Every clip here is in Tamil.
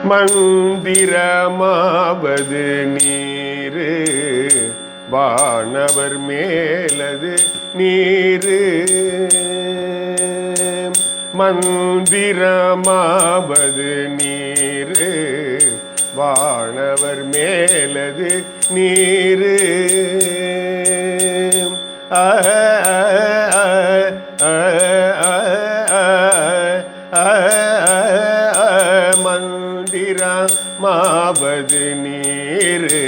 மந்திரமாவது நீரு வானவர் மேலது நீரு. மந்திரமாவது நீரு வானவர் மேலது நீரு. மந்திரமாவது நீரு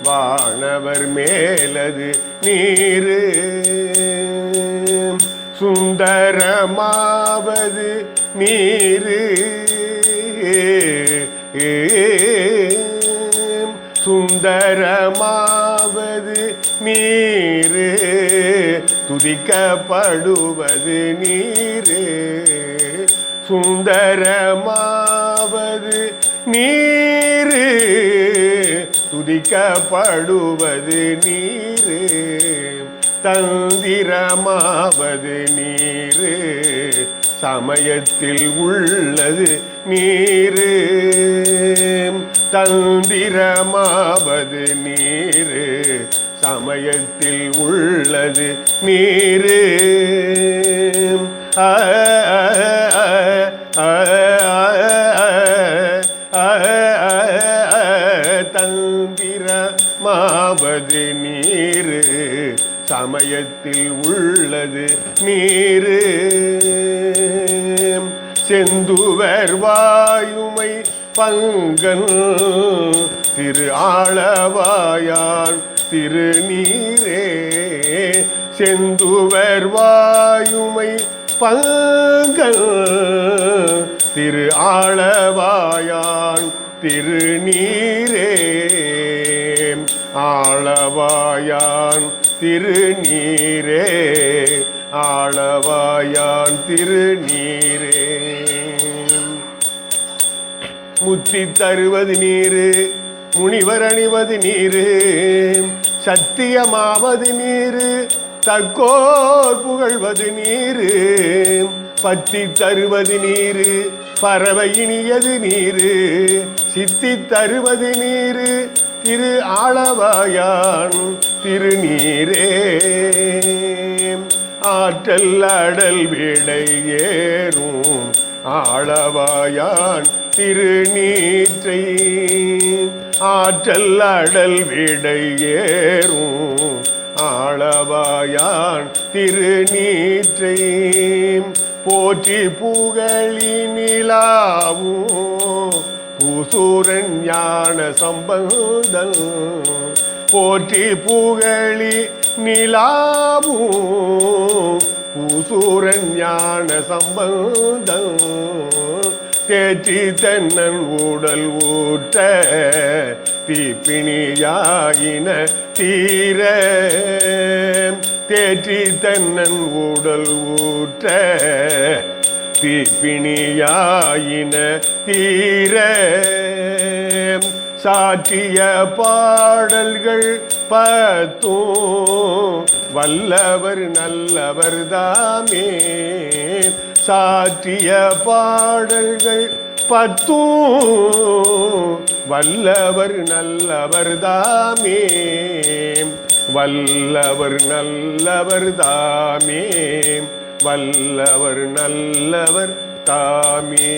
வானவர் மேலது நீரு. சுந்தரமாவது நீரு சுந்தரமாவது நீரு. துதிக்கப்படுவது நீரு. சுந்தரமாவது நீரு துதிக்கப்படுவது நீரு. தந்திரமாவது நீரு சமயத்தில் உள்ளது நீரு. தந்திரமாவது நீரு சமயத்தில் உள்ளது நீரு. தந்திரமாவது நீரு சமயத்தில் உள்ளது நீரு. செந்துவர் வாயுமை பங்கன் திரு ஆளவாயான் திருநீரே. செந்துவர் வாயுமை பங்கன் திரு ஆளவாயான் திருநீரே. ஆளவாயான் திருநீரே ஆளவாயான் திருநீரே. முத்தி தருவது நீரு முனிவர் அணிவது நீரு. சத்தியமாவது நீரு தக்கோர் புகழ்வது நீரு. பத்தி தருவது நீரு பறவை இனியது நீரு. சித்தி தருவது நீரு திரு ஆளவாயான் திருநீரே. ஆற்றல் அடல் விடை ஏறும் ஆளவாயான் திருநீற்றை. ஆற்றல் அடல் விடை ஏறும் ஆளவாயான் திருநீற்றை. போற்றி புகழி நிலாவும் பூசூரன் ஞான சம்பந்தன். போற்றி புகழி நிலாவும் பூசூரன் ஞான சம்பந்தன். தேற்றி தென்னன் உடல் ஊற்ற தீப்பிணியாயின தீர. தேற்றி தென்னன் உடல் ஊற்ற தீப்பிணியாயின தீர. சாற்றிய பாடல்கள் பத்தும் வல்லவர் நல்லவர் தாமே. சாற்றிய பாடல்கள் பத்தும் வல்லவர் நல்லவர் தாமே. வல்லவர் நல்லவர் தாமே. வல்லவர் நல்லவர் தாமே.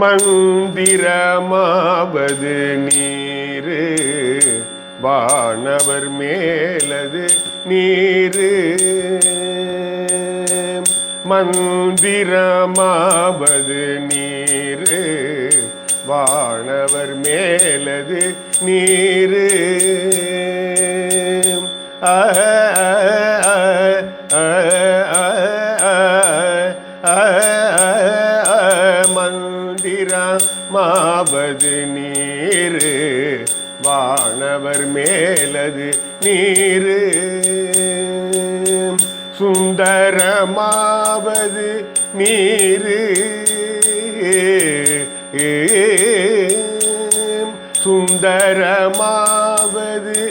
மந்திரமாவது நீரு வானவர் மேலது நீரு. மந்திரமாவது நீரு வானவர் மேலது நீரு. மந்திரமாவது நீரு வானவர் மேலது நீரு. சுந்தரமாவது நீரு சுந்தரமாவது